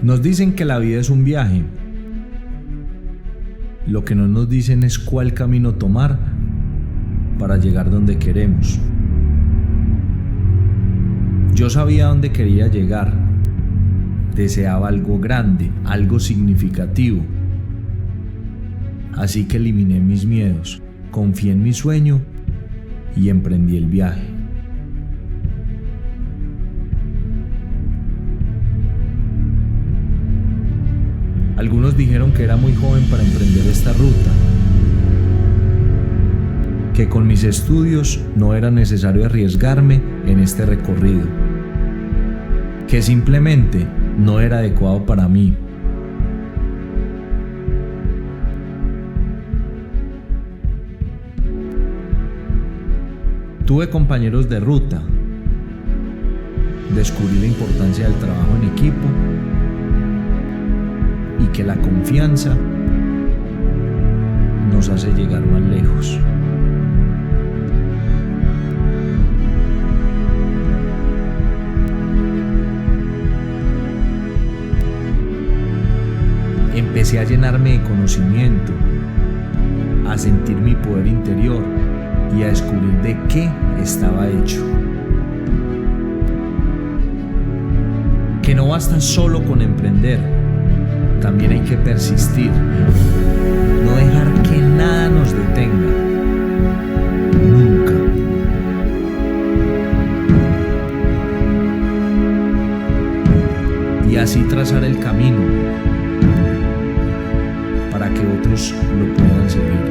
Nos dicen que la vida es un viaje. Lo que no nos dicen es cuál camino tomar para llegar donde queremos. Yo sabía dónde quería llegar. Deseaba algo grande, algo significativo. Así que eliminé mis miedos, confié en mi sueño y emprendí el viaje. Algunos dijeron que era muy joven para emprender esta ruta, que con mis estudios no era necesario arriesgarme en este recorrido, que simplemente no era adecuado para mí. Tuve compañeros de ruta, descubrí la importancia del trabajo en equipo y que la confianza nos hace llegar más lejos. Empecé a llenarme de conocimiento, a sentir mi poder interior y a descubrir de qué estaba hecho. Que no basta solo con emprender, también hay que persistir, no dejar que nada nos detenga, nunca. Y así trazar el camino para que otros lo puedan seguir.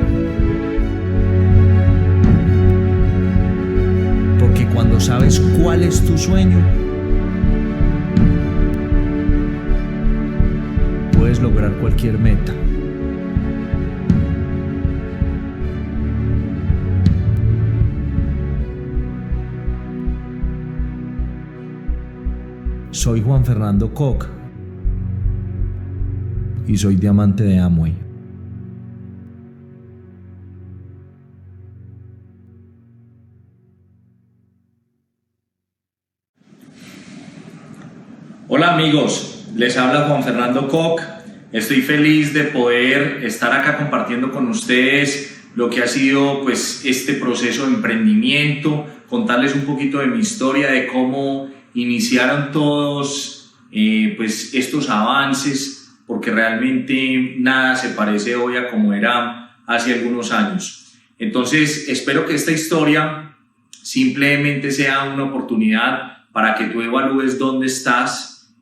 Porque cuando sabes cuál es tu sueño, puedes lograr cualquier meta. Soy Juan Fernando Koch y soy diamante de Amway. Hola amigos, les habla Juan Fernando Koch. Estoy feliz de poder estar acá compartiendo con ustedes lo que ha sido pues este proceso de emprendimiento, contarles un poquito de mi historia, de cómo iniciaron todos pues estos avances, porque realmente nada se parece hoy a como era hace algunos años. Entonces espero que esta historia simplemente sea una oportunidad para que tú evalúes dónde estás,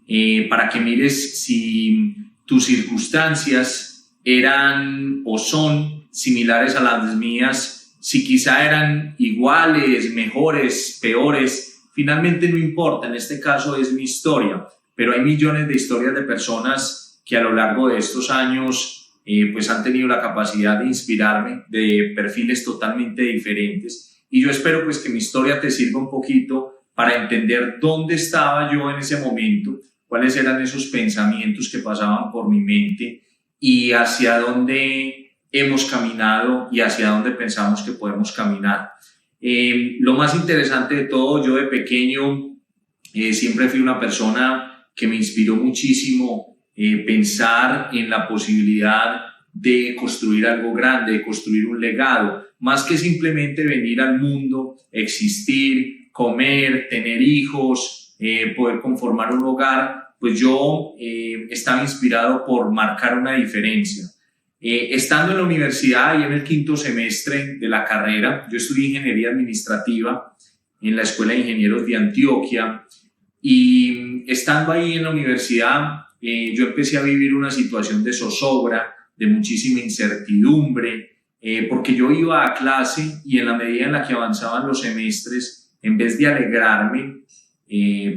para que mires si tus circunstancias eran o son similares a las mías, si quizá eran iguales, mejores, peores. Finalmente no importa, en este caso es mi historia, pero hay millones de historias de personas que a lo largo de estos años pues han tenido la capacidad de inspirarme, de perfiles totalmente diferentes, y yo espero pues que mi historia te sirva un poquito para entender dónde estaba yo en ese momento, cuáles eran esos pensamientos que pasaban por mi mente y hacia dónde hemos caminado y hacia dónde pensamos que podemos caminar. Lo más interesante de todo, yo de pequeño siempre fui una persona que me inspiró muchísimo pensar en la posibilidad de construir algo grande, de construir un legado, más que simplemente venir al mundo, existir, comer, tener hijos, poder conformar un hogar. Pues yo estaba inspirado por marcar una diferencia. Estando en la universidad y en el 5º semestre de la carrera, yo estudié ingeniería administrativa en la Escuela de Ingenieros de Antioquia, y estando ahí en la universidad yo empecé a vivir una situación de zozobra, de muchísima incertidumbre, porque yo iba a clase y en la medida en la que avanzaban los semestres, en vez de alegrarme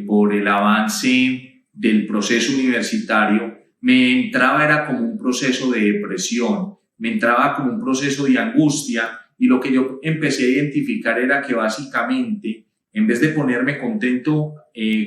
por el avance del proceso universitario, me entraba era como un proceso de depresión, me entraba como un proceso de angustia, y lo que yo empecé a identificar era que básicamente, en vez de ponerme contento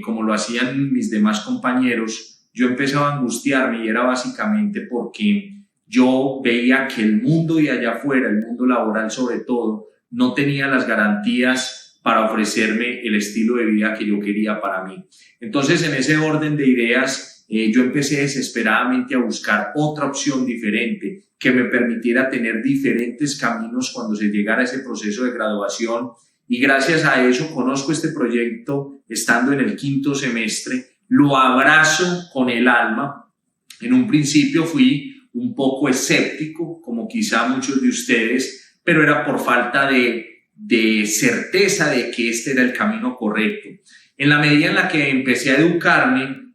como lo hacían mis demás compañeros, yo empezaba a angustiarme, y era básicamente porque yo veía que el mundo de allá afuera, el mundo laboral sobre todo, no tenía las garantías para ofrecerme el estilo de vida que yo quería para mí. Entonces, en ese orden de ideas, yo empecé desesperadamente a buscar otra opción diferente que me permitiera tener diferentes caminos cuando se llegara a ese proceso de graduación. Y gracias a eso conozco este proyecto estando en el 5º semestre, lo abrazo con el alma. En un principio fui un poco escéptico, como quizá muchos de ustedes, pero era por falta de certeza de que este era el camino correcto. En la medida en la que empecé a educarme,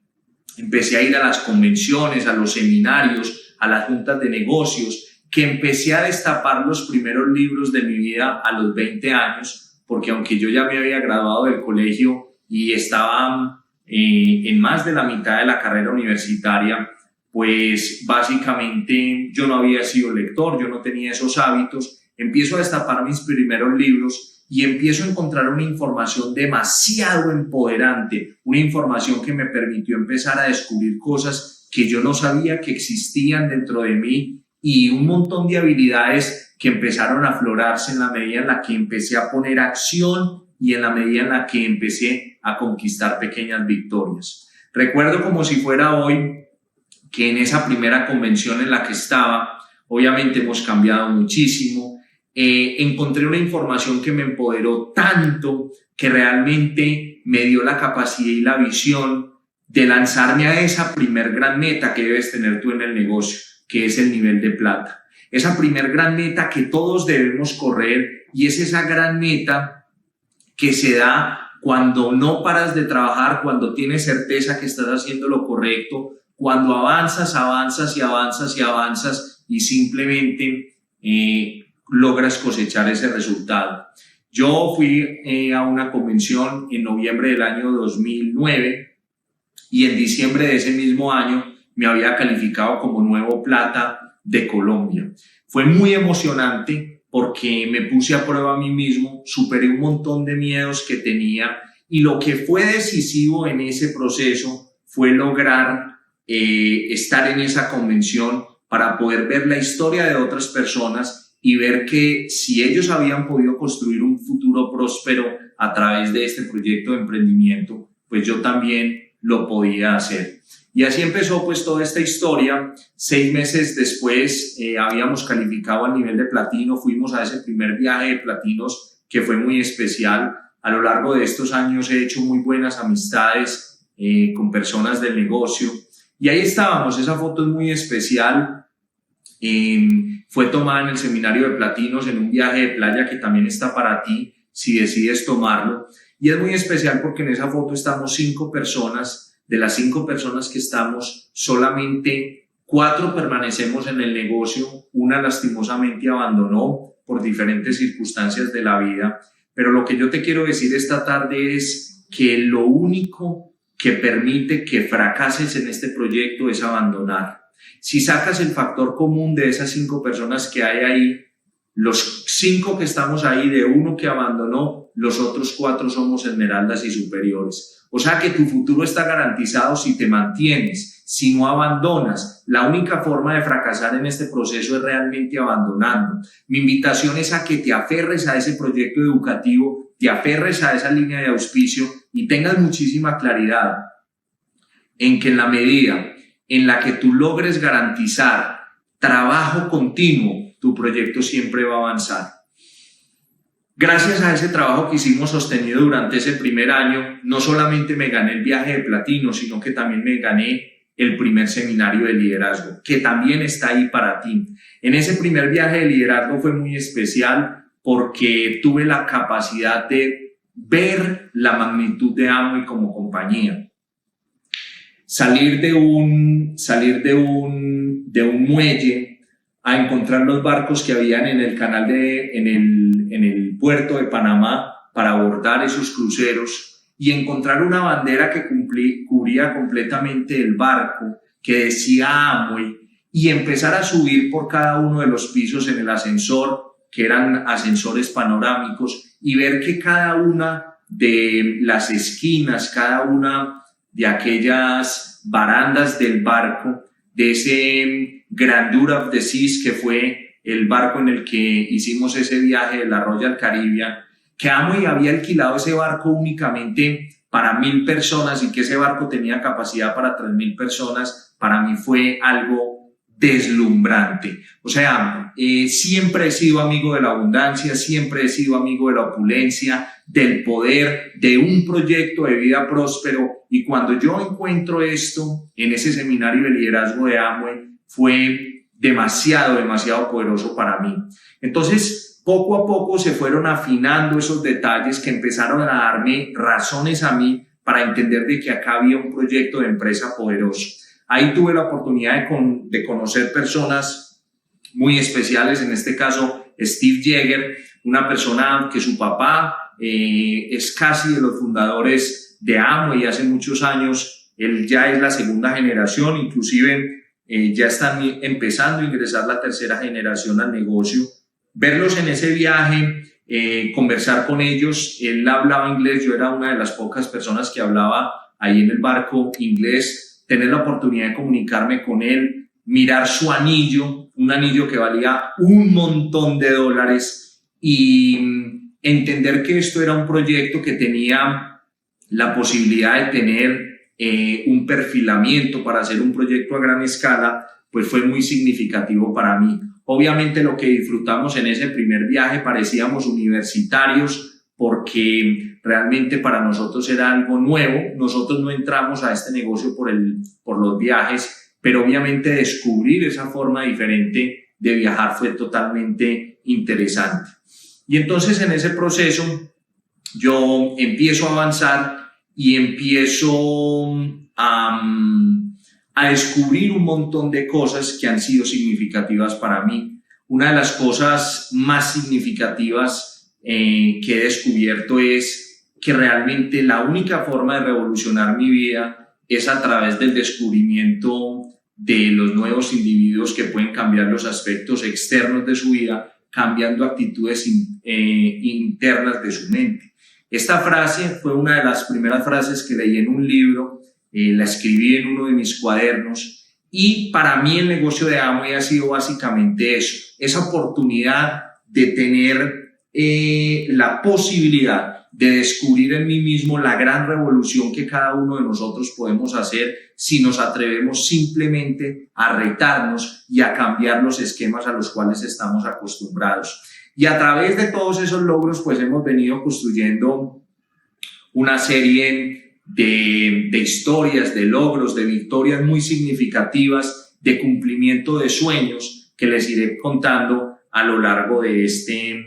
empecé a ir a las convenciones, a los seminarios, a las juntas de negocios, que empecé a destapar los primeros libros de mi vida a los 20 años, porque aunque yo ya me había graduado del colegio y estaba en más de la mitad de la carrera universitaria, pues básicamente yo no había sido lector, yo no tenía esos hábitos. Empiezo a destapar mis primeros libros y empiezo a encontrar una información demasiado empoderante, una información que me permitió empezar a descubrir cosas que yo no sabía que existían dentro de mí y un montón de habilidades que empezaron a aflorarse en la medida en la que empecé a poner acción y en la medida en la que empecé a conquistar pequeñas victorias. Recuerdo como si fuera hoy que en esa primera convención en la que estaba, obviamente hemos cambiado muchísimo, encontré una información que me empoderó tanto que realmente me dio la capacidad y la visión de lanzarme a esa primer gran meta que debes tener tú en el negocio, que es el nivel de plata. Esa primer gran meta que todos debemos correr y es esa gran meta que se da cuando no paras de trabajar, cuando tienes certeza que estás haciendo lo correcto, cuando avanzas y simplemente logras cosechar ese resultado. Yo fui a una convención en noviembre del año 2009 y en diciembre de ese mismo año me había calificado como nuevo plata de Colombia. Fue muy emocionante porque me puse a prueba a mí mismo, superé un montón de miedos que tenía y lo que fue decisivo en ese proceso fue lograr estar en esa convención para poder ver la historia de otras personas y ver que si ellos habían podido construir un futuro próspero a través de este proyecto de emprendimiento, pues yo también lo podía hacer. Y así empezó pues toda esta historia. 6 meses después habíamos calificado al nivel de platino, fuimos a ese primer viaje de platinos que fue muy especial. A lo largo de estos años he hecho muy buenas amistades con personas del negocio. Y ahí estábamos, esa foto es muy especial, fue tomada en el seminario de platinos en un viaje de playa que también está para ti si decides tomarlo. Y es muy especial porque en esa foto estamos 5 personas, de las 5 personas que estamos, solamente 4 permanecemos en el negocio, una lastimosamente abandonó por diferentes circunstancias de la vida. Pero lo que yo te quiero decir esta tarde es que lo único que permite que fracases en este proyecto es abandonar. Si sacas el factor común de esas 5 personas que hay ahí, los 5 que estamos ahí, de uno que abandonó, los otros 4 somos esmeraldas y superiores. O sea que tu futuro está garantizado si te mantienes, si no abandonas. La única forma de fracasar en este proceso es realmente abandonando. Mi invitación es a que te aferres a ese proyecto educativo, te aferres a esa línea de auspicio y tengas muchísima claridad en que en la medida en la que tú logres garantizar trabajo continuo, tu proyecto siempre va a avanzar. Gracias a ese trabajo que hicimos sostenido durante ese primer año, no solamente me gané el viaje de platino, sino que también me gané el primer seminario de liderazgo, que también está ahí para ti. En ese primer viaje de liderazgo fue muy especial porque tuve la capacidad de ver la magnitud de Amway como compañía. Salir de un muelle a encontrar los barcos que habían en el canal en el puerto de Panamá para abordar esos cruceros y encontrar una bandera que cubría completamente el barco, que decía Amway, y empezar a subir por cada uno de los pisos en el ascensor, que eran ascensores panorámicos, y ver que cada una de las esquinas, cada una de aquellas barandas del barco, de ese Grandeur of the Seas que fue el barco en el que hicimos ese viaje de la Royal Caribbean, que Amway había alquilado ese barco únicamente para 1.000 personas y que ese barco tenía capacidad para 3.000 personas, para mí fue algo deslumbrante. O sea, siempre he sido amigo de la abundancia, siempre he sido amigo de la opulencia, del poder, de un proyecto de vida próspero, y cuando yo encuentro esto en ese seminario de liderazgo de Amway, fue demasiado poderoso para mí. Entonces, poco a poco se fueron afinando esos detalles que empezaron a darme razones a mí para entender de que acá había un proyecto de empresa poderoso. Ahí tuve la oportunidad de conocer personas muy especiales, en este caso Steve Jagger, una persona que su papá es casi de los fundadores de Amway hace muchos años. Él ya es la segunda generación, inclusive ya están empezando a ingresar la tercera generación al negocio. Verlos en ese viaje, conversar con ellos, él hablaba inglés, yo era una de las pocas personas que hablaba ahí en el barco inglés, tener la oportunidad de comunicarme con él, mirar su anillo, un anillo que valía un montón de dólares, y entender que esto era un proyecto que tenía la posibilidad de tener un perfilamiento para hacer un proyecto a gran escala, pues fue muy significativo para mí. Obviamente lo que disfrutamos en ese primer viaje, parecíamos universitarios, porque realmente para nosotros era algo nuevo. Nosotros no entramos a este negocio por los viajes, pero obviamente descubrir esa forma diferente de viajar fue totalmente interesante. Y entonces en ese proceso yo empiezo a avanzar y empiezo a descubrir un montón de cosas que han sido significativas para mí. Una de las cosas más significativas que he descubierto es que realmente la única forma de revolucionar mi vida es a través del descubrimiento de los nuevos individuos que pueden cambiar los aspectos externos de su vida, cambiando actitudes internas de su mente. Esta frase fue una de las primeras frases que leí en un libro, la escribí en uno de mis cuadernos, y para mí el negocio de Amway ha sido básicamente eso, esa oportunidad de tener la posibilidad de descubrir en mí mismo la gran revolución que cada uno de nosotros podemos hacer si nos atrevemos simplemente a retarnos y a cambiar los esquemas a los cuales estamos acostumbrados. Y a través de todos esos logros, pues hemos venido construyendo una serie de historias, de logros, de victorias muy significativas, de cumplimiento de sueños que les iré contando a lo largo de este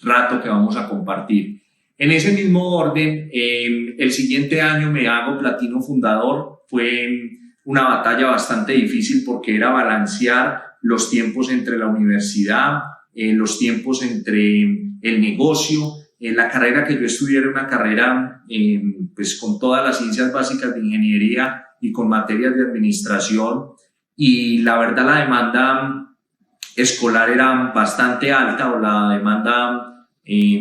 rato que vamos a compartir. En ese mismo orden, el siguiente año me hago platino fundador. Fue una batalla bastante difícil porque era balancear los tiempos entre la universidad, los tiempos entre el negocio. La carrera que yo estudié era una carrera pues con todas las ciencias básicas de ingeniería y con materias de administración, y la verdad la demanda escolar era bastante alta, o la demanda de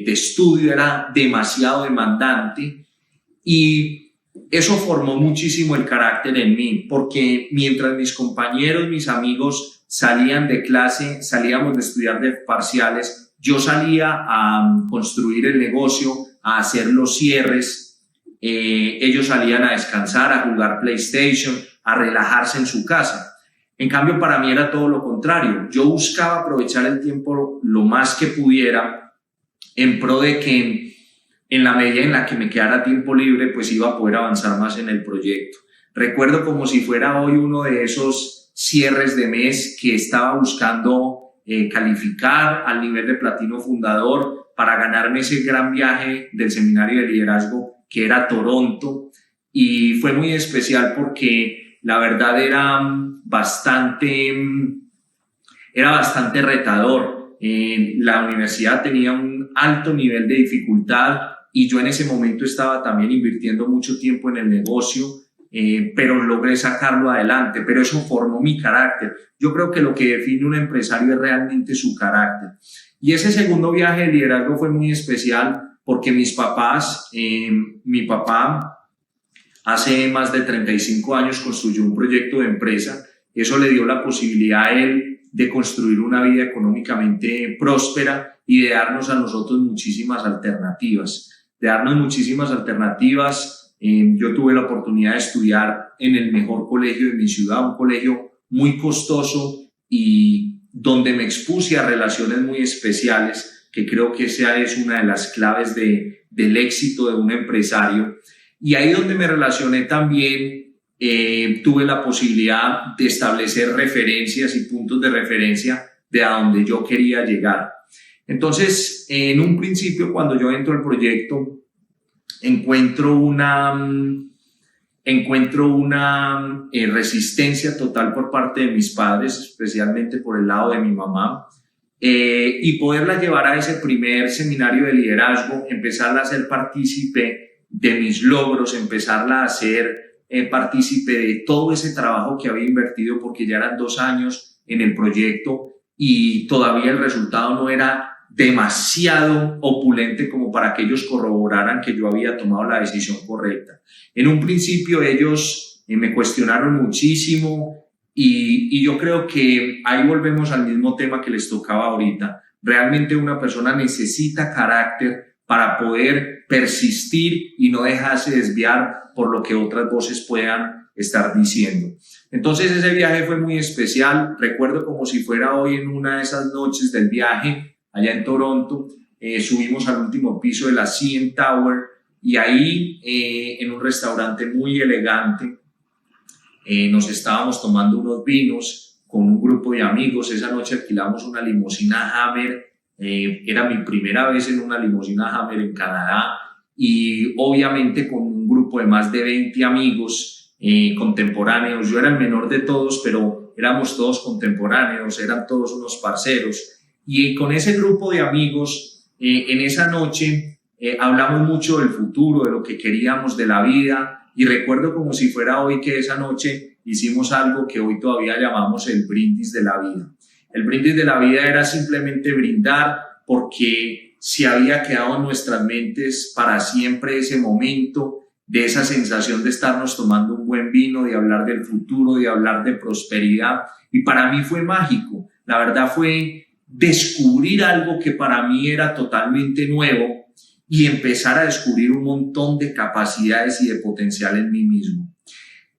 estudio era demasiado demandante, y eso formó muchísimo el carácter en mí, porque mientras mis compañeros, mis amigos salían de clase, salíamos de estudiar de parciales, yo salía a construir el negocio, a hacer los cierres, ellos salían a descansar, a jugar PlayStation, a relajarse en su casa. En cambio, para mí era todo lo contrario. Yo buscaba aprovechar el tiempo lo más que pudiera en pro de que en la medida en la que me quedara tiempo libre, pues iba a poder avanzar más en el proyecto. Recuerdo como si fuera hoy uno de esos cierres de mes que estaba buscando calificar al nivel de platino fundador para ganarme ese gran viaje del seminario de liderazgo que era Toronto, y fue muy especial porque la verdad era bastante retador. La universidad tenía un alto nivel de dificultad y yo en ese momento estaba también invirtiendo mucho tiempo en el negocio, pero logré sacarlo adelante, pero eso formó mi carácter. Yo creo que lo que define un empresario es realmente su carácter. Y ese segundo viaje de liderazgo fue muy especial porque mis papás, mi papá hace más de 35 años construyó un proyecto de empresa. Eso le dio la posibilidad a él de construir una vida económicamente próspera y de darnos a nosotros muchísimas alternativas. Yo tuve la oportunidad de estudiar en el mejor colegio de mi ciudad, un colegio muy costoso y donde me expuse a relaciones muy especiales, que creo que esa es una de las claves del éxito de un empresario. Y ahí donde me relacioné también, tuve la posibilidad de establecer referencias y puntos de referencia de a donde yo quería llegar. Entonces, en un principio, cuando yo entro al proyecto, encuentro una resistencia total por parte de mis padres, especialmente por el lado de mi mamá, y poderla llevar a ese primer seminario de liderazgo, empezarla a hacer partícipe de mis logros, empezarla a hacer partícipe de todo ese trabajo que había invertido, porque ya eran 2 años en el proyecto y todavía el resultado no era demasiado opulente como para que ellos corroboraran que yo había tomado la decisión correcta. En un principio ellos me cuestionaron muchísimo y yo creo que ahí volvemos al mismo tema que les tocaba ahorita. Realmente una persona necesita carácter para poder persistir y no dejarse desviar por lo que otras voces puedan estar diciendo. Entonces ese viaje fue muy especial. Recuerdo como si fuera hoy, en una de esas noches del viaje allá en Toronto, subimos al último piso de la CN Tower y ahí en un restaurante muy elegante nos estábamos tomando unos vinos con un grupo de amigos. Esa noche alquilamos una limusina Hammer, era mi primera vez en una limusina Hammer en Canadá, y obviamente con un grupo de más de 20 amigos contemporáneos. Yo era el menor de todos, pero éramos todos contemporáneos, eran todos unos parceros. Y con ese grupo de amigos, en esa noche, hablamos mucho del futuro, de lo que queríamos de la vida, y recuerdo como si fuera hoy que esa noche hicimos algo que hoy todavía llamamos el brindis de la vida. El brindis de la vida era simplemente brindar porque se había quedado en nuestras mentes para siempre ese momento de esa sensación de estarnos tomando un buen vino, de hablar del futuro, de hablar de prosperidad, y para mí fue mágico. La verdad fue descubrir algo que para mí era totalmente nuevo y empezar a descubrir un montón de capacidades y de potencial en mí mismo.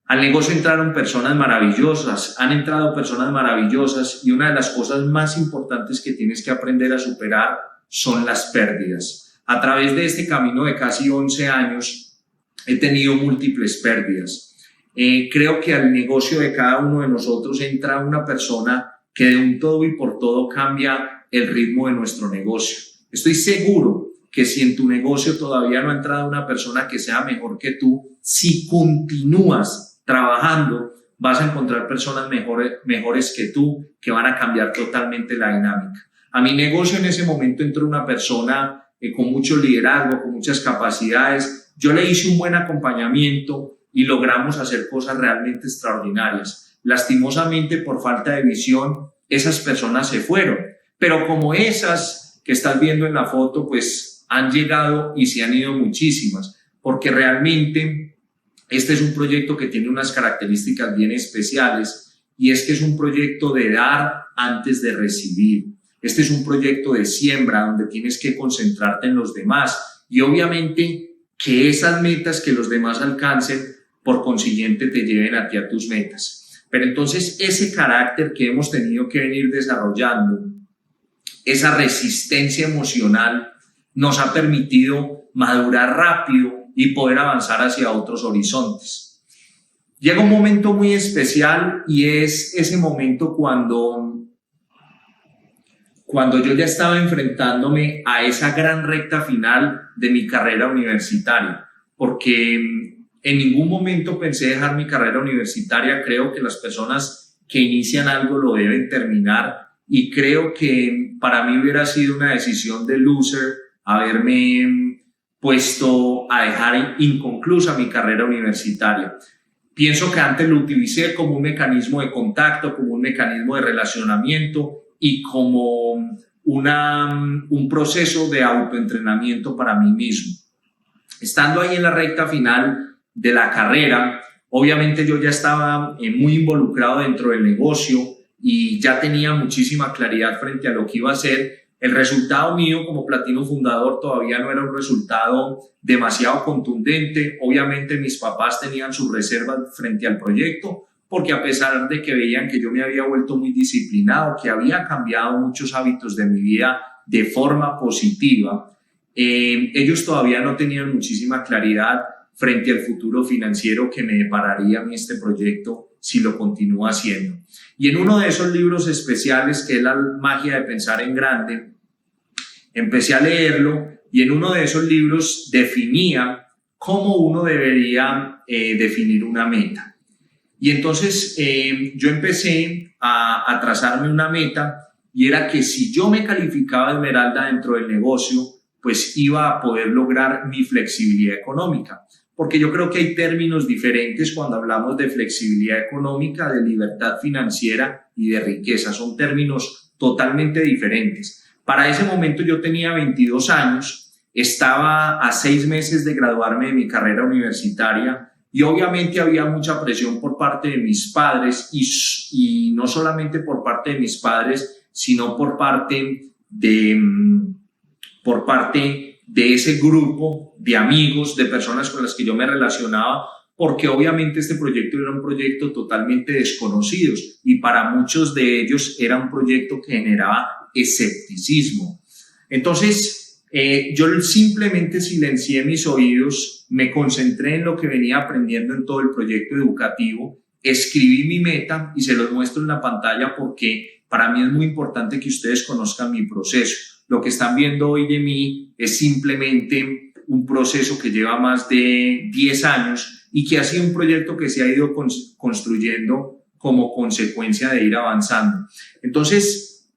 Al negocio entraron personas maravillosas, han entrado personas maravillosas, y una de las cosas más importantes que tienes que aprender a superar son las pérdidas. A través de este camino de casi 11 años he tenido múltiples pérdidas. Creo que al negocio de cada uno de nosotros entra una persona que de un todo y por todo cambia el ritmo de nuestro negocio. Estoy seguro que si en tu negocio todavía no ha entrado una persona que sea mejor que tú, si continúas trabajando, vas a encontrar personas mejores que tú, que van a cambiar totalmente la dinámica. A mi negocio en ese momento entró una persona con mucho liderazgo, con muchas capacidades. Yo le hice un buen acompañamiento y logramos hacer cosas realmente extraordinarias. Lastimosamente, por falta de visión, esas personas se fueron. Pero como esas que estás viendo en la foto, pues han llegado y se han ido muchísimas, porque realmente este es un proyecto que tiene unas características bien especiales, y es que es un proyecto de dar antes de recibir. Este es un proyecto de siembra donde tienes que concentrarte en los demás y obviamente que esas metas que los demás alcancen, por consiguiente, te lleven a ti a tus metas. Pero entonces ese carácter que hemos tenido que venir desarrollando, esa resistencia emocional, nos ha permitido madurar rápido y poder avanzar hacia otros horizontes. Llega un momento muy especial y es ese momento cuando yo ya estaba enfrentándome a esa gran recta final de mi carrera universitaria, porque en ningún momento pensé dejar mi carrera universitaria. Creo que las personas que inician algo lo deben terminar, y creo que para mí hubiera sido una decisión de loser haberme puesto a dejar inconclusa mi carrera universitaria. Pienso que antes lo utilicé como un mecanismo de contacto, como un mecanismo de relacionamiento y como un proceso de autoentrenamiento para mí mismo. Estando ahí en la recta final de la carrera, obviamente yo ya estaba muy involucrado dentro del negocio y ya tenía muchísima claridad frente a lo que iba a hacer, El resultado mío como Platino fundador todavía no era un resultado demasiado contundente. Obviamente mis papás tenían sus reservas frente al proyecto, porque a pesar de que veían que yo me había vuelto muy disciplinado, que había cambiado muchos hábitos de mi vida de forma positiva, ellos todavía no tenían muchísima claridad frente al futuro financiero que me depararía a mí este proyecto si lo continúo haciendo. Y en uno de esos libros especiales, que es La magia de pensar en grande, empecé a leerlo, y en uno de esos libros definía cómo uno debería definir una meta. Y entonces yo empecé a trazarme una meta, y era que si yo me calificaba de esmeralda dentro del negocio, pues iba a poder lograr mi flexibilidad económica. Porque yo creo que hay términos diferentes cuando hablamos de flexibilidad económica, de libertad financiera y de riqueza. Son términos totalmente diferentes. Para ese momento yo tenía 22 años, estaba a 6 meses de graduarme de mi carrera universitaria, y obviamente había mucha presión por parte de mis padres, y no solamente por parte de mis padres, sino por parte de ese grupo de amigos, de personas con las que yo me relacionaba, porque obviamente este proyecto era un proyecto totalmente desconocido, y para muchos de ellos era un proyecto que generaba escepticismo. Entonces, yo simplemente silencié mis oídos, me concentré en lo que venía aprendiendo en todo el proyecto educativo, escribí mi meta y se los muestro en la pantalla porque para mí es muy importante que ustedes conozcan mi proceso. Lo que están viendo hoy de mí es simplemente un proceso que lleva más de 10 años y que ha sido un proyecto que se ha ido construyendo como consecuencia de ir avanzando. Entonces,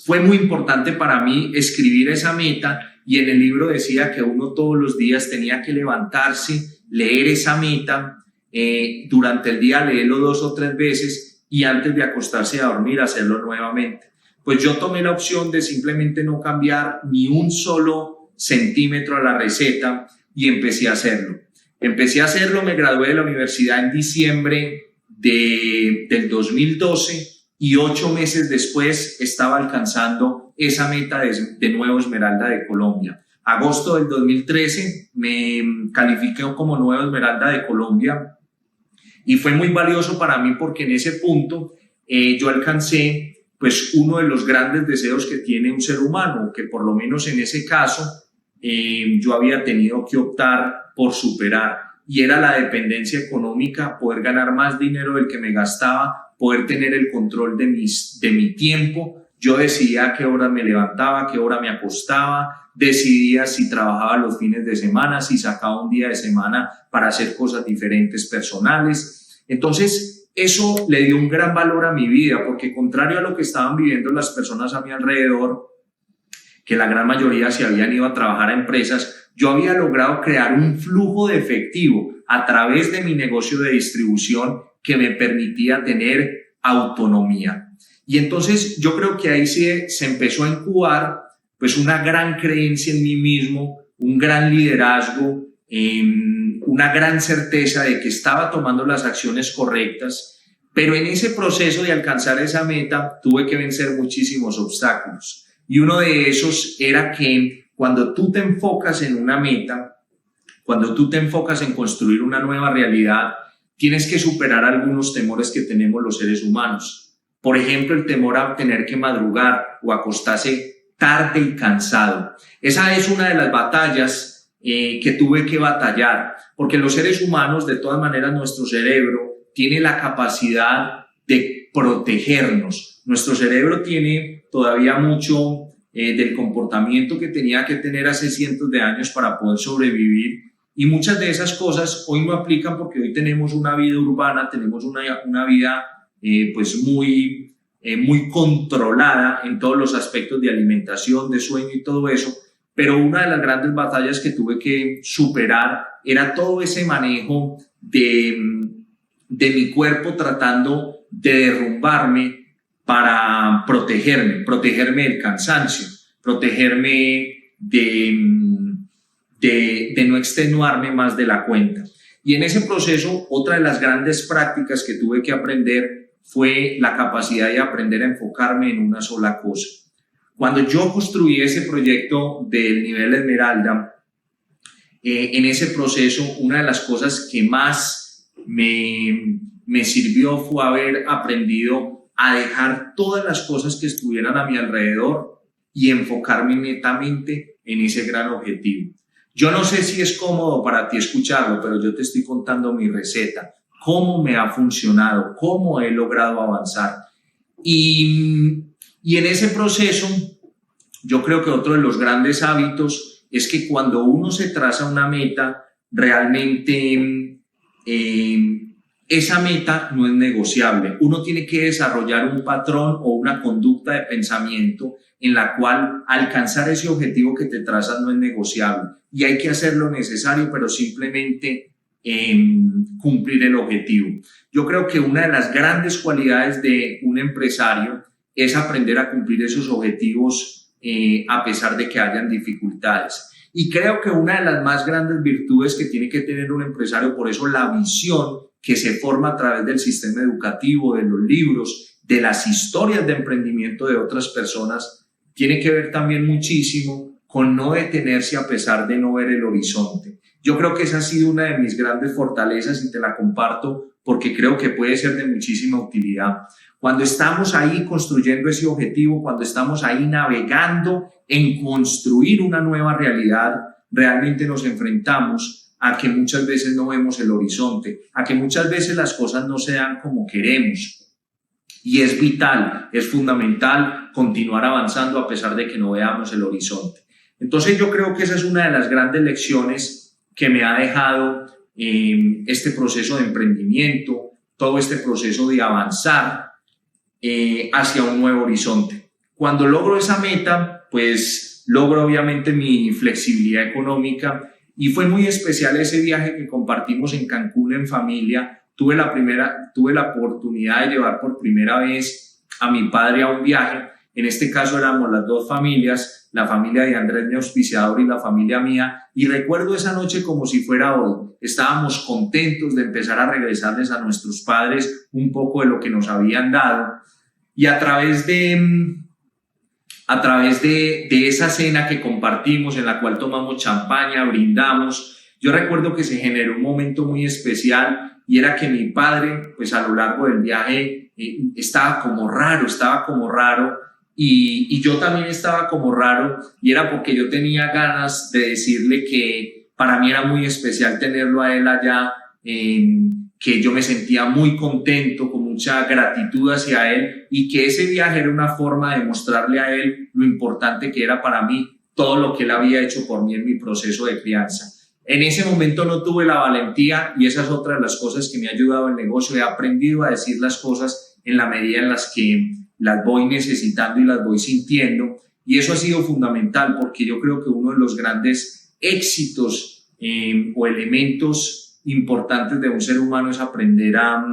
fue muy importante para mí escribir esa meta, y en el libro decía que uno todos los días tenía que levantarse, leer esa meta, durante el día leerlo 2 o 3 veces, y antes de acostarse a dormir hacerlo nuevamente. Pues yo tomé la opción de simplemente no cambiar ni un solo centímetro a la receta y empecé a hacerlo. Me gradué de la universidad en diciembre del 2012 y 8 meses después estaba alcanzando esa meta de nuevo Esmeralda de Colombia. Agosto del 2013 me califiqué como nuevo Esmeralda de Colombia, y fue muy valioso para mí porque en ese punto yo alcancé pues uno de los grandes deseos que tiene un ser humano, que por lo menos en ese caso yo había tenido que optar por superar, y era la dependencia económica, poder ganar más dinero del que me gastaba, poder tener el control de mi tiempo. Yo decidía a qué hora me levantaba, a qué hora me acostaba, decidía si trabajaba los fines de semana, si sacaba un día de semana para hacer cosas diferentes personales. Entonces, eso le dio un gran valor a mi vida, porque contrario a lo que estaban viviendo las personas a mi alrededor, que la gran mayoría se habían ido a trabajar a empresas, yo había logrado crear un flujo de efectivo a través de mi negocio de distribución que me permitía tener autonomía. Y entonces yo creo que ahí se empezó a incubar pues una gran creencia en mí mismo, un gran liderazgo, una gran certeza de que estaba tomando las acciones correctas, pero en ese proceso de alcanzar esa meta tuve que vencer muchísimos obstáculos. Y uno de esos era que cuando tú te enfocas en una meta, cuando tú te enfocas en construir una nueva realidad, tienes que superar algunos temores que tenemos los seres humanos. Por ejemplo, el temor a tener que madrugar o acostarse tarde y cansado. Esa es una de las batallas que tuve que batallar, porque los seres humanos, de todas maneras, nuestro cerebro tiene la capacidad de protegernos. Nuestro cerebro tiene todavía mucho del comportamiento que tenía que tener hace cientos de años para poder sobrevivir, y muchas de esas cosas hoy no aplican porque hoy tenemos una vida urbana, tenemos una vida pues muy controlada en todos los aspectos de alimentación, de sueño y todo eso. Pero una de las grandes batallas que tuve que superar era todo ese manejo de mi cuerpo tratando de derrumbarme para protegerme del cansancio, protegerme de no extenuarme más de la cuenta. Y en ese proceso, otra de las grandes prácticas que tuve que aprender fue la capacidad de aprender a enfocarme en una sola cosa. Cuando yo construí ese proyecto del nivel Esmeralda, en ese proceso, una de las cosas que más me sirvió fue haber aprendido a dejar todas las cosas que estuvieran a mi alrededor y enfocarme netamente en ese gran objetivo. Yo no sé si es cómodo para ti escucharlo, pero yo te estoy contando mi receta, cómo me ha funcionado, cómo he logrado avanzar. Y en ese proceso, yo creo que otro de los grandes hábitos es que cuando uno se traza una meta, realmente esa meta no es negociable. Uno tiene que desarrollar un patrón o una conducta de pensamiento en la cual alcanzar ese objetivo que te trazas no es negociable. Y hay que hacer lo necesario, pero simplemente cumplir el objetivo. Yo creo que una de las grandes cualidades de un empresario es aprender a cumplir esos objetivos a pesar de que hayan dificultades. Y creo que una de las más grandes virtudes que tiene que tener un empresario, por eso la visión que se forma a través del sistema educativo, de los libros, de las historias de emprendimiento de otras personas, tiene que ver también muchísimo con no detenerse a pesar de no ver el horizonte. Yo creo que esa ha sido una de mis grandes fortalezas y te la comparto porque creo que puede ser de muchísima utilidad. Cuando estamos ahí construyendo ese objetivo, cuando estamos ahí navegando en construir una nueva realidad, realmente nos enfrentamos a que muchas veces no vemos el horizonte, a que muchas veces las cosas no se dan como queremos. Y es vital, es fundamental continuar avanzando a pesar de que no veamos el horizonte. Entonces yo creo que esa es una de las grandes lecciones que me ha dejado este proceso de emprendimiento, todo este proceso de avanzar hacia un nuevo horizonte. Cuando logro esa meta, pues logro obviamente mi flexibilidad económica y fue muy especial ese viaje que compartimos en Cancún en familia. Tuve la oportunidad de llevar por primera vez a mi padre a un viaje. En este caso éramos las dos familias, la familia de Andrés, mi auspiciador, y la familia mía. Y recuerdo esa noche como si fuera hoy. Estábamos contentos de empezar a regresarles a nuestros padres un poco de lo que nos habían dado. Y a través de esa cena que compartimos, en la cual tomamos champaña, brindamos, yo recuerdo que se generó un momento muy especial. Y era que mi padre, pues a lo largo del viaje, estaba como raro, y yo también estaba como raro, y era porque yo tenía ganas de decirle que para mí era muy especial tenerlo a él allá, que yo me sentía muy contento, con mucha gratitud hacia él, y que ese viaje era una forma de mostrarle a él lo importante que era para mí todo lo que él había hecho por mí en mi proceso de crianza. En ese momento no tuve la valentía y esa es otra de las cosas que me ha ayudado el negocio. He aprendido a decir las cosas en la medida en las que las voy necesitando y las voy sintiendo, y eso ha sido fundamental porque yo creo que uno de los grandes éxitos o elementos importantes de un ser humano es aprender a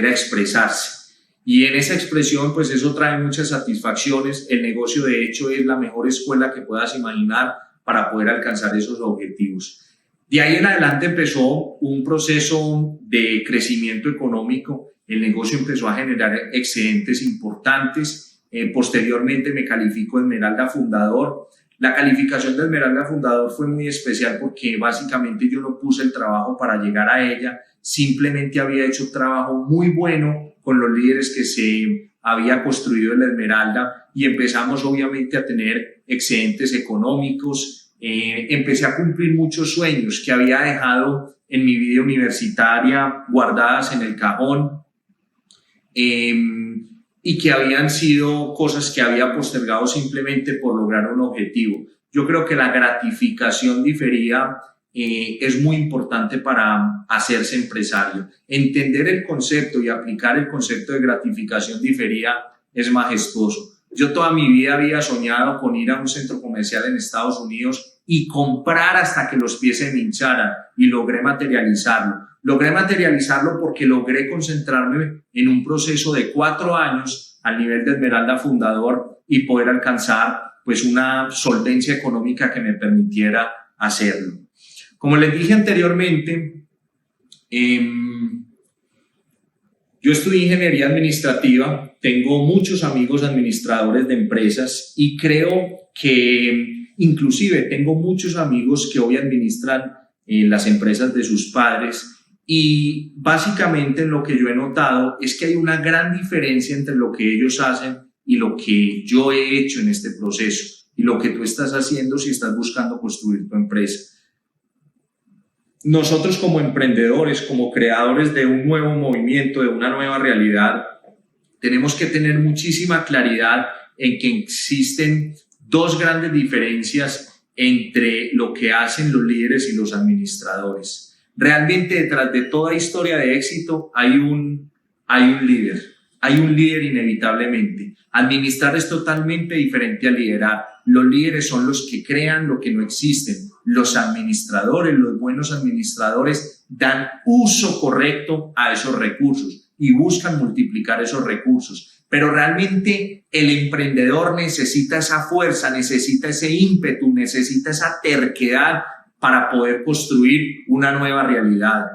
expresarse. Y en esa expresión, pues eso trae muchas satisfacciones. El negocio, de hecho, es la mejor escuela que puedas imaginar para poder alcanzar esos objetivos. De ahí en adelante empezó un proceso de crecimiento económico. El negocio empezó a generar excedentes importantes. Posteriormente me califico Esmeralda Fundador. La calificación de Esmeralda Fundador fue muy especial porque básicamente yo no puse el trabajo para llegar a ella, simplemente había hecho un trabajo muy bueno con los líderes que se había construido en la Esmeralda y empezamos obviamente a tener excedentes económicos. Empecé a cumplir muchos sueños que había dejado en mi vida universitaria guardadas en el cajón y que habían sido cosas que había postergado simplemente por lograr un objetivo. Yo creo que la gratificación diferida es muy importante para hacerse empresario. Entender el concepto y aplicar el concepto de gratificación diferida es majestuoso. Yo toda mi vida había soñado con ir a un centro comercial en Estados Unidos y comprar hasta que los pies se me hincharan, y logré materializarlo. Logré materializarlo porque logré concentrarme en un proceso de 4 años al nivel de Esmeralda Fundador y poder alcanzar pues una solvencia económica que me permitiera hacerlo. Como les dije anteriormente, yo Yo estudié ingeniería administrativa, tengo muchos amigos administradores de empresas y creo que inclusive tengo muchos amigos que hoy administran las empresas de sus padres, y básicamente lo que yo he notado es que hay una gran diferencia entre lo que ellos hacen y lo que yo he hecho en este proceso y lo que tú estás haciendo si estás buscando construir tu empresa. Nosotros como emprendedores, como creadores de un nuevo movimiento, de una nueva realidad, tenemos que tener muchísima claridad en que existen dos grandes diferencias entre lo que hacen los líderes y los administradores. Realmente detrás de toda historia de éxito hay un líder inevitablemente. Administrar es totalmente diferente a liderar. Los líderes son los que crean lo que no existen. Los administradores, los buenos administradores, dan uso correcto a esos recursos y buscan multiplicar esos recursos. Pero realmente el emprendedor necesita esa fuerza, necesita ese ímpetu, necesita esa terquedad para poder construir una nueva realidad.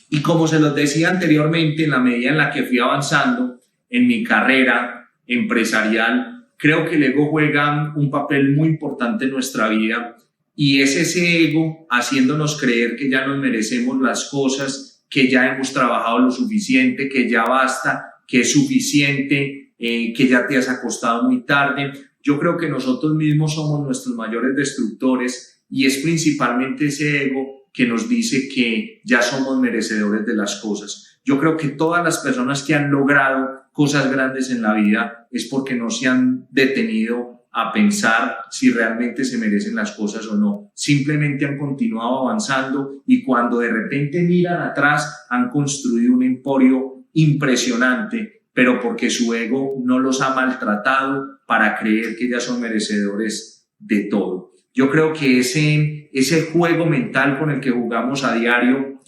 Y como se los decía anteriormente, en la medida en la que fui avanzando en mi carrera empresarial, creo que el ego juega un papel muy importante en nuestra vida, y es ese ego haciéndonos creer que ya nos merecemos las cosas, que ya hemos trabajado lo suficiente, que ya basta, que es suficiente, que ya te has acostado muy tarde. Yo creo que nosotros mismos somos nuestros mayores destructores, y es principalmente ese ego que nos dice que ya somos merecedores de las cosas. Yo creo que todas las personas que han logrado cosas grandes en la vida es porque no se han detenido a pensar si realmente se merecen las cosas o no. Simplemente han continuado avanzando, y cuando de repente miran atrás han construido un emporio impresionante, pero porque su ego no los ha maltratado para creer que ya son merecedores de todo. Yo creo que ese juego mental con el que jugamos a diario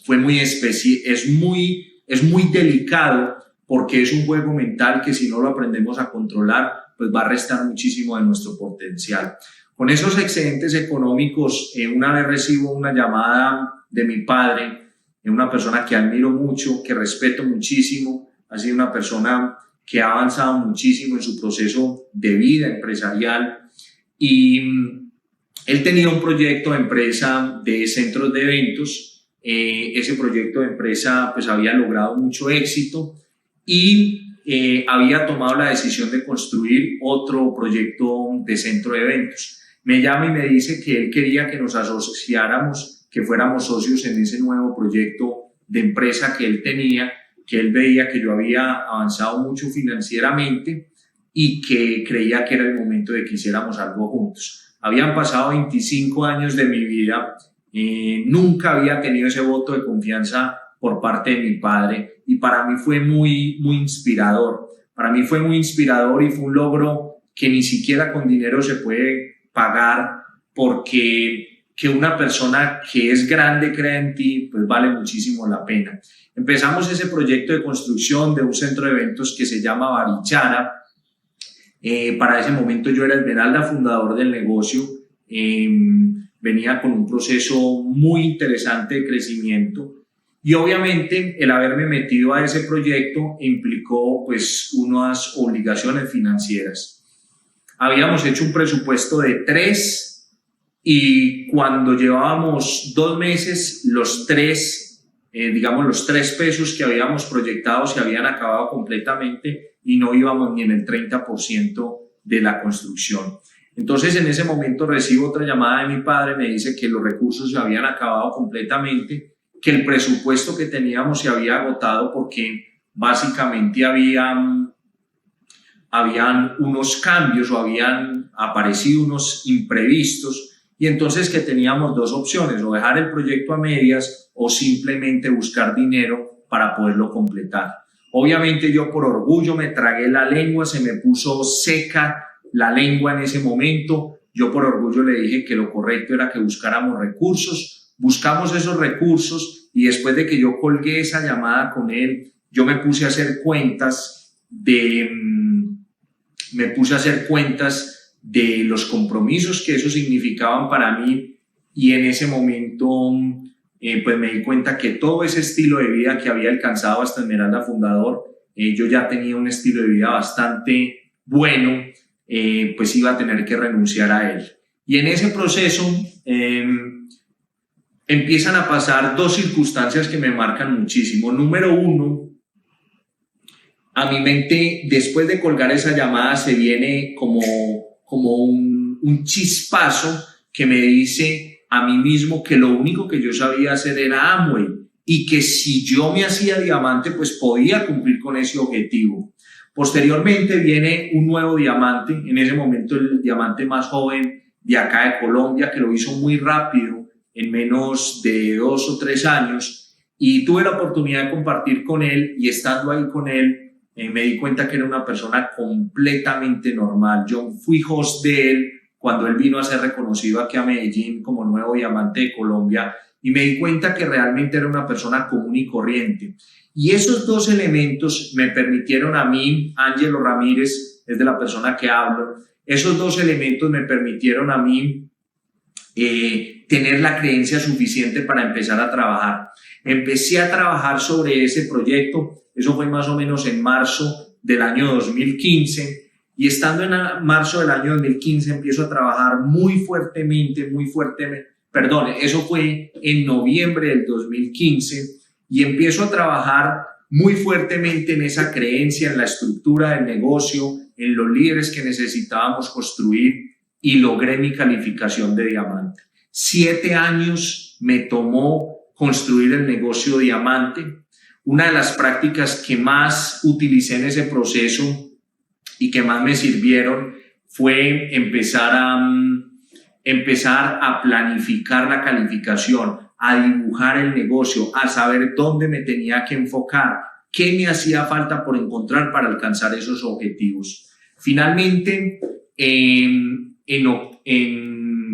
fue muy es muy delicado, porque es un juego mental que si no lo aprendemos a controlar, pues va a restar muchísimo de nuestro potencial. Con esos excedentes económicos, una vez recibo una llamada de mi padre, una persona que admiro mucho, que respeto muchísimo, ha sido una persona que ha avanzado muchísimo en su proceso de vida empresarial, y él tenía un proyecto de empresa de centros de eventos. Ese proyecto de empresa pues había logrado mucho éxito, y había tomado la decisión de construir otro proyecto de centro de eventos. Me llama y me dice que él quería que nos asociáramos, que fuéramos socios en ese nuevo proyecto de empresa que él tenía, que él veía que yo había avanzado mucho financieramente y que creía que era el momento de que hiciéramos algo juntos. Habían pasado 25 años de mi vida, nunca había tenido ese voto de confianza por parte de mi padre, y para mí fue muy inspirador. Para mí fue muy inspirador, y fue un logro que ni siquiera con dinero se puede pagar, porque que una persona que es grande crea en ti, pues vale muchísimo la pena. Empezamos ese proyecto de construcción de un centro de eventos que se llama Barichara. Para ese momento yo era esmeralda fundador del negocio, venía con un proceso muy interesante de crecimiento, y obviamente el haberme metido a ese proyecto implicó pues unas obligaciones financieras. Habíamos hecho un presupuesto de 3, y cuando llevábamos 2 meses, los 3 pesos que habíamos proyectado se habían acabado completamente, y no íbamos ni en el 30% de la construcción. Entonces en ese momento recibo otra llamada de mi padre, me dice que los recursos se habían acabado completamente, que el presupuesto que teníamos se había agotado porque básicamente habían unos cambios o habían aparecido unos imprevistos, y entonces que teníamos 2 opciones: o dejar el proyecto a medias o simplemente buscar dinero para poderlo completar. Obviamente yo por orgullo me tragué la lengua, se me puso seca la lengua en ese momento. Yo por orgullo le dije que lo correcto era que buscáramos recursos. Buscamos esos recursos, y después de que yo colgué esa llamada con él, yo me puse a hacer cuentas de los compromisos que eso significaban para mí, y en ese momento pues me di cuenta que todo ese estilo de vida que había alcanzado hasta Esmeralda Fundador, yo ya tenía un estilo de vida bastante bueno, pues iba a tener que renunciar a él. Y en ese proceso empiezan a pasar dos circunstancias que me marcan muchísimo. Número uno, a mi mente, después de colgar esa llamada, se viene como un chispazo que me dice a mí mismo que lo único que yo sabía hacer era Amway y que si yo me hacía diamante, pues podía cumplir con ese objetivo. Posteriormente viene un nuevo diamante, en ese momento el diamante más joven de acá de Colombia, que lo hizo muy rápido, en menos de 2 o 3 años, y tuve la oportunidad de compartir con él, y estando ahí con él, me di cuenta que era una persona completamente normal. Yo fui host de él cuando él vino a ser reconocido aquí a Medellín como nuevo diamante de Colombia, y me di cuenta que realmente era una persona común y corriente. Y esos dos elementos me permitieron a mí, Ángelo Ramírez, es de la persona que hablo, esos dos elementos me permitieron a mí tener la creencia suficiente para empezar a trabajar. Empecé a trabajar sobre ese proyecto, eso fue más o menos en marzo del año 2015, y estando en marzo del año 2015 empiezo a trabajar muy fuertemente, perdón, eso fue en noviembre del 2015, y empiezo a trabajar muy fuertemente en esa creencia, en la estructura del negocio, en los líderes que necesitábamos construir, y logré mi calificación de diamante. 7 años me tomó construir el negocio diamante. Una de las prácticas que más utilicé en ese proceso y que más me sirvieron fue empezar a planificar la calificación, a dibujar el negocio, a saber dónde me tenía que enfocar, qué me hacía falta por encontrar para alcanzar esos objetivos. Finalmente, en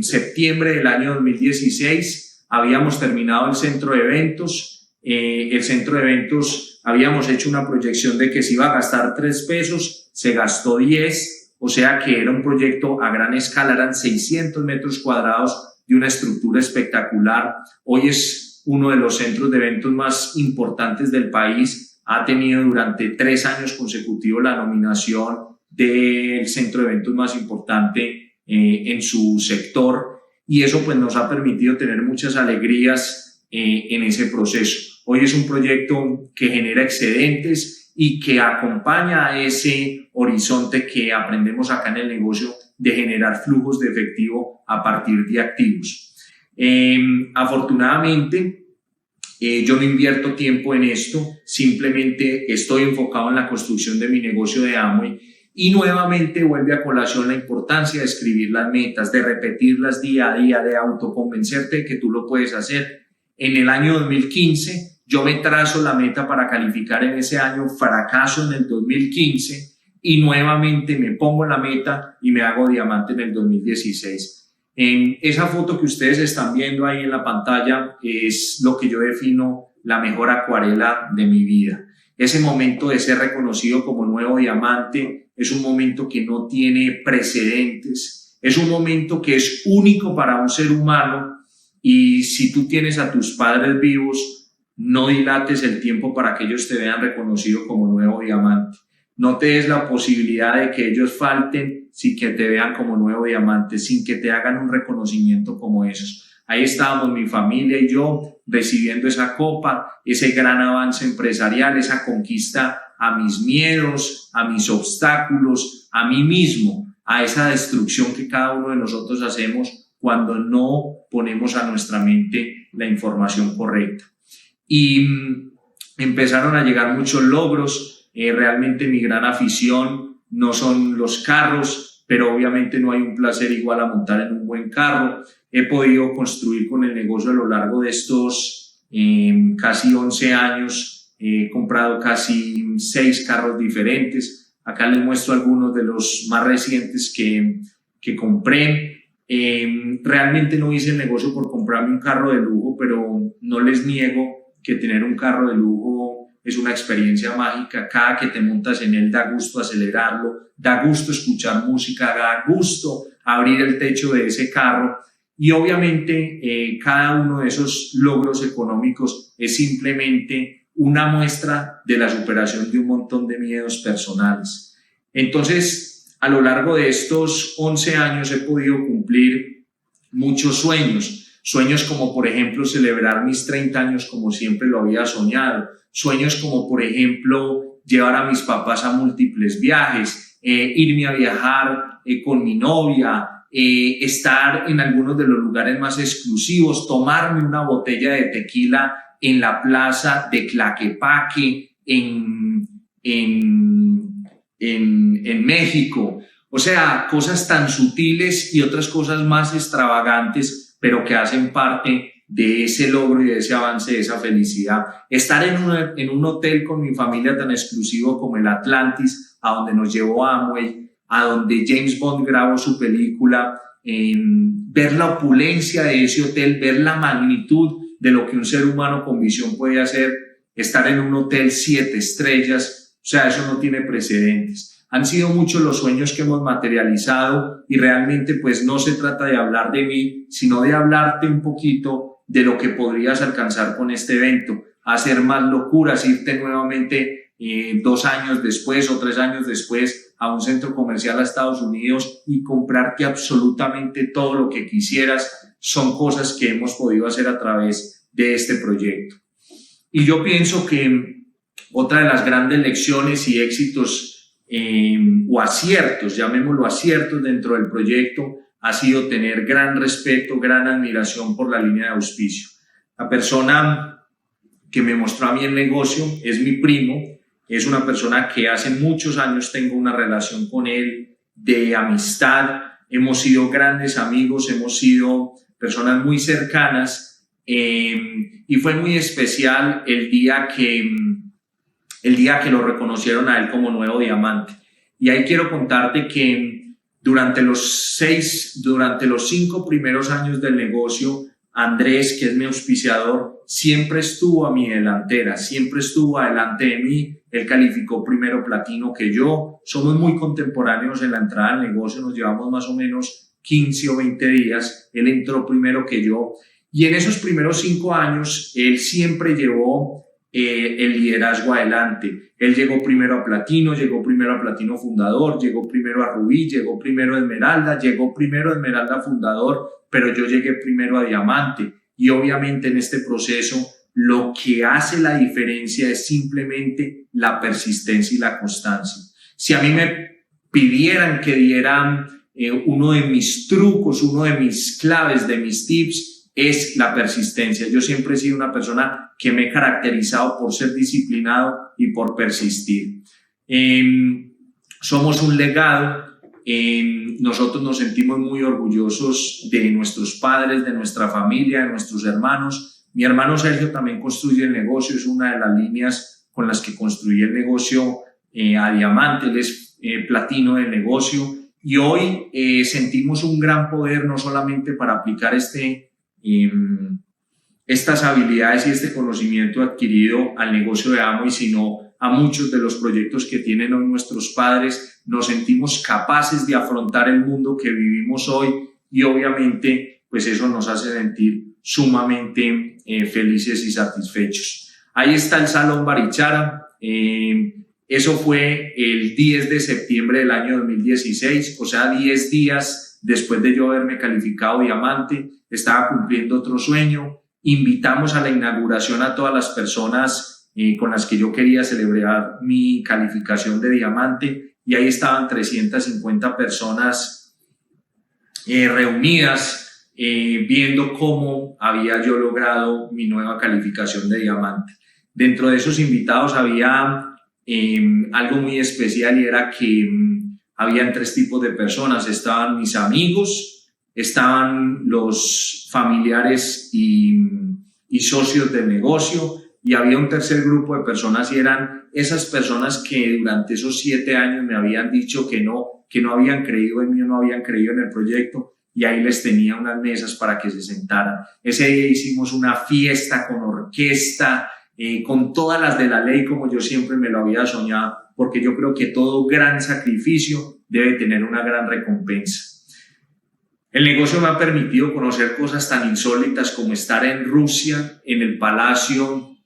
septiembre del año 2016 habíamos terminado el centro de eventos. El centro de eventos habíamos hecho una proyección de que se iba a gastar 3 pesos, se gastó 10, o sea que era un proyecto a gran escala, eran 600 metros cuadrados de una estructura espectacular. Hoy es uno de los centros de eventos más importantes del país, ha tenido durante 3 años consecutivos la nominación del centro de eventos más importante en su sector, y eso pues nos ha permitido tener muchas alegrías en ese proceso. Hoy es un proyecto que genera excedentes y que acompaña a ese horizonte que aprendemos acá en el negocio de generar flujos de efectivo a partir de activos. Afortunadamente, yo no invierto tiempo en esto, simplemente estoy enfocado en la construcción de mi negocio de Amway. Y nuevamente vuelve a colación la importancia de escribir las metas, de repetirlas día a día, de autoconvencerte de que tú lo puedes hacer. En el año 2015, yo me trazo la meta para calificar en ese año, fracaso en el 2015 y nuevamente me pongo la meta y me hago diamante en el 2016. En esa foto que ustedes están viendo ahí en la pantalla es lo que yo defino la mejor acuarela de mi vida. Ese momento de ser reconocido como nuevo diamante es un momento que no tiene precedentes, es un momento que es único para un ser humano, y si tú tienes a tus padres vivos, no dilates el tiempo para que ellos te vean reconocido como nuevo diamante. No te des la posibilidad de que ellos falten sin que te vean como nuevo diamante, sin que te hagan un reconocimiento como esos. Ahí estábamos mi familia y yo recibiendo esa copa, ese gran avance empresarial, esa conquista a mis miedos, a mis obstáculos, a mí mismo, a esa destrucción que cada uno de nosotros hacemos cuando no ponemos a nuestra mente la información correcta. Y empezaron a llegar muchos logros. Realmente mi gran afición no son los carros, pero obviamente no hay un placer igual a montar en un buen carro. He podido construir con el negocio a lo largo de estos casi 11 años. He comprado casi 6 carros diferentes. Acá les muestro algunos de los más recientes que compré. Realmente no hice el negocio por comprarme un carro de lujo, pero no les niego que tener un carro de lujo es una experiencia mágica. Cada que te montas en él da gusto acelerarlo, da gusto escuchar música, da gusto abrir el techo de ese carro y obviamente cada uno de esos logros económicos es simplemente una muestra de la superación de un montón de miedos personales. Entonces, a lo largo de estos 11 años he podido cumplir muchos sueños como por ejemplo celebrar mis 30 años como siempre lo había soñado, sueños como por ejemplo llevar a mis papás a múltiples viajes, irme a viajar con mi novia, estar en algunos de los lugares más exclusivos, tomarme una botella de tequila en la plaza de Tlaquepaque en México. O sea, cosas tan sutiles y otras cosas más extravagantes, pero que hacen parte de ese logro y de ese avance, de esa felicidad. Estar en un hotel con mi familia tan exclusivo como el Atlantis, a donde nos llevó Amway, a donde James Bond grabó su película, ver la opulencia de ese hotel, ver la magnitud de lo que un ser humano con visión puede hacer, estar en un hotel 7 estrellas, o sea, eso no tiene precedentes. Han sido muchos los sueños que hemos materializado y realmente pues no se trata de hablar de mí, sino de hablarte un poquito de lo que podrías alcanzar con este evento, hacer más locuras, irte nuevamente 2 años después o 3 años después a un centro comercial a Estados Unidos y comprarte absolutamente todo lo que quisieras. Son cosas que hemos podido hacer a través de este proyecto. Y yo pienso que otra de las grandes lecciones y éxitos o aciertos, llamémoslo aciertos dentro del proyecto, ha sido tener gran respeto, gran admiración por la línea de auspicio. La persona que me mostró a mí el negocio es mi primo, es una persona que hace muchos años tengo una relación con él de amistad, hemos sido grandes amigos, hemos sido personas muy cercanas y fue muy especial el día que lo reconocieron a él como nuevo diamante. Y ahí quiero contarte que durante los 5 primeros años del negocio, Andrés, que es mi auspiciador, siempre estuvo a mi delantera, siempre estuvo adelante de mí. Él calificó primero platino que yo. Somos muy contemporáneos en la entrada al negocio, nos llevamos más o menos 15 o 20 días. Él entró primero que yo. Y en esos primeros 5 años, él siempre llevó el liderazgo adelante. Él llegó primero a platino fundador, llegó primero a rubí, llegó primero a esmeralda, llegó primero a esmeralda fundador, pero yo llegué primero a diamante. Y obviamente en este proceso lo que hace la diferencia es simplemente la persistencia y la constancia. Si a mí me pidieran que dieran uno de mis trucos, uno de mis claves, de mis tips, es la persistencia. Yo siempre he sido una persona que me he caracterizado por ser disciplinado y por persistir. Somos un legado. Nosotros nos sentimos muy orgullosos de nuestros padres, de nuestra familia, de nuestros hermanos. Mi hermano Sergio también construye el negocio, es una de las líneas con las que construí el negocio a diamante. Él es platino del negocio y hoy sentimos un gran poder no solamente para aplicar estas habilidades y este conocimiento adquirido al negocio de Amway, sino a muchos de los proyectos que tienen hoy nuestros padres. Nos sentimos capaces de afrontar el mundo que vivimos hoy y obviamente pues eso nos hace sentir sumamente felices y satisfechos. Ahí está el Salón Barichara. Eso fue el 10 de septiembre del año 2016, o sea 10 días después de yo haberme calificado diamante. Estaba cumpliendo otro sueño. Invitamos a la inauguración a todas las personas con las que yo quería celebrar mi calificación de diamante y ahí estaban 350 personas reunidas viendo cómo había yo logrado mi nueva calificación de diamante. Dentro de esos invitados había algo muy especial y era que habían 3 tipos de personas. Estaban mis amigos, estaban los familiares y socios del negocio y había un tercer grupo de personas y eran esas personas que durante esos 7 años me habían dicho que no habían creído en mí, no habían creído en el proyecto y ahí les tenía unas mesas para que se sentaran. Ese día hicimos una fiesta con orquesta, con todas las de la ley como yo siempre me lo había soñado, porque yo creo que todo gran sacrificio debe tener una gran recompensa. El negocio me ha permitido conocer cosas tan insólitas como estar en Rusia, en el Palacio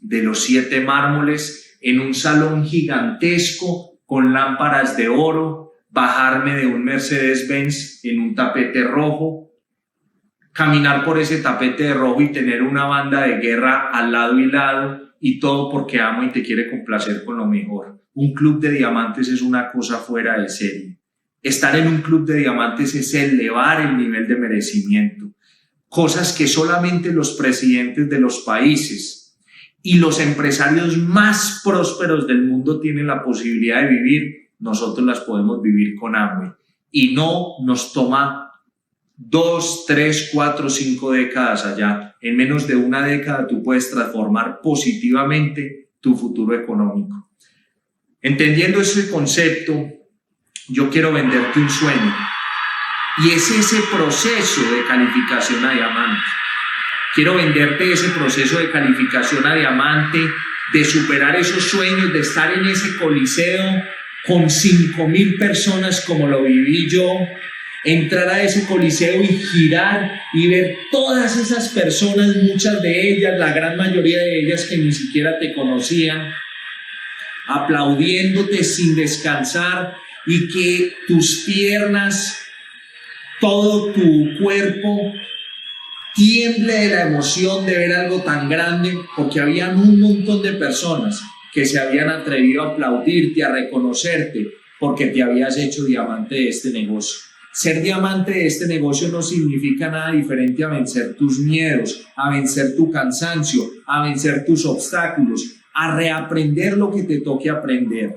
de los 7 Mármoles, en un salón gigantesco con lámparas de oro, bajarme de un Mercedes-Benz en un tapete rojo, caminar por ese tapete rojo y tener una banda de guerra al lado y lado, y todo porque amo y te quiere complacer con lo mejor. Un club de diamantes es una cosa fuera de serie. Estar en un club de diamantes es elevar el nivel de merecimiento. Cosas que solamente los presidentes de los países y los empresarios más prósperos del mundo tienen la posibilidad de vivir, nosotros las podemos vivir con hambre. Y no nos toma 2, 3, 4, 5 décadas allá. En menos de una década tú puedes transformar positivamente tu futuro económico. Entendiendo ese concepto, yo quiero venderte un sueño, y es ese proceso de calificación a diamante. Quiero venderte ese proceso de calificación a diamante, de superar esos sueños, de estar en ese coliseo con 5,000 personas como lo viví yo, entrar a ese coliseo y girar y ver todas esas personas, muchas de ellas, la gran mayoría de ellas que ni siquiera te conocían, aplaudiéndote sin descansar, y que tus piernas, todo tu cuerpo tiemble de la emoción de ver algo tan grande, porque habían un montón de personas que se habían atrevido a aplaudirte, a reconocerte, porque te habías hecho diamante de este negocio. Ser diamante de este negocio no significa nada diferente a vencer tus miedos, a vencer tu cansancio, a vencer tus obstáculos, a reaprender lo que te toque aprender.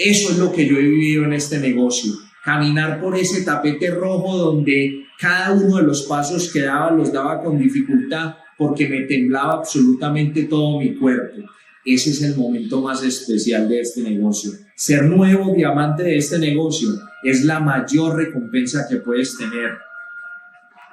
Eso es lo que yo he vivido en este negocio. Caminar por ese tapete rojo donde cada uno de los pasos que daba los daba con dificultad porque me temblaba absolutamente todo mi cuerpo. Ese es el momento más especial de este negocio. Ser nuevo diamante de este negocio es la mayor recompensa que puedes tener.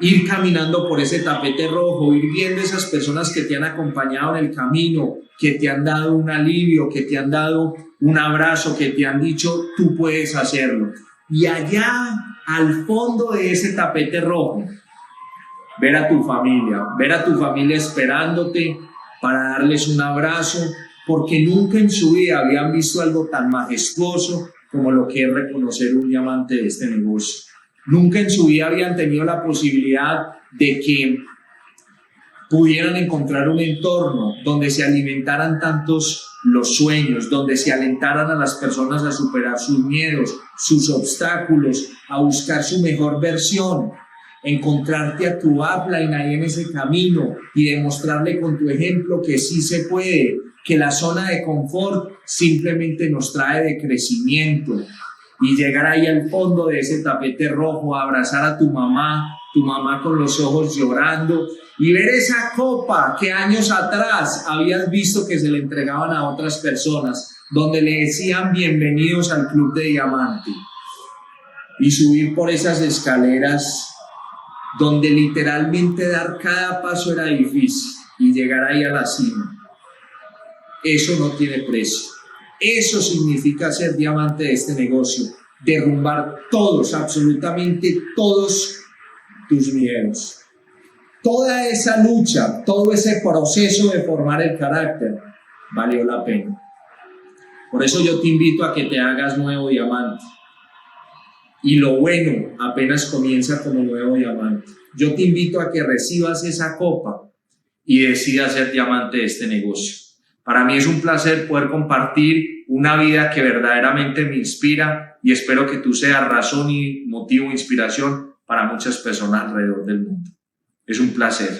Ir caminando por ese tapete rojo, ir viendo esas personas que te han acompañado en el camino, que te han dado un alivio, que te han dado un abrazo, que te han dicho, tú puedes hacerlo. Y allá, al fondo de ese tapete rojo, ver a tu familia esperándote para darles un abrazo, porque nunca en su vida habían visto algo tan majestuoso como lo que es reconocer un diamante de este negocio. Nunca en su vida habían tenido la posibilidad de que pudieran encontrar un entorno donde se alimentaran tantos los sueños, donde se alentaran a las personas a superar sus miedos, sus obstáculos, a buscar su mejor versión, encontrarte a tu upline ahí en ese camino y demostrarle con tu ejemplo que sí se puede, que la zona de confort simplemente nos trae de crecimiento. Y llegar ahí al fondo de ese tapete rojo, abrazar a tu mamá con los ojos llorando, y ver esa copa que años atrás habías visto que se le entregaban a otras personas, donde le decían bienvenidos al Club de Diamante, y subir por esas escaleras donde literalmente dar cada paso era difícil, y llegar ahí a la cima. Eso no tiene precio. Eso significa ser diamante de este negocio, derrumbar todos, absolutamente todos tus miedos. Toda esa lucha, todo ese proceso de formar el carácter, valió la pena. Por eso yo te invito a que te hagas nuevo diamante. Y lo bueno apenas comienza como nuevo diamante. Yo te invito a que recibas esa copa y decidas ser diamante de este negocio. Para mí es un placer poder compartir una vida que verdaderamente me inspira, y espero que tú seas razón y motivo de inspiración para muchas personas alrededor del mundo. Es un placer.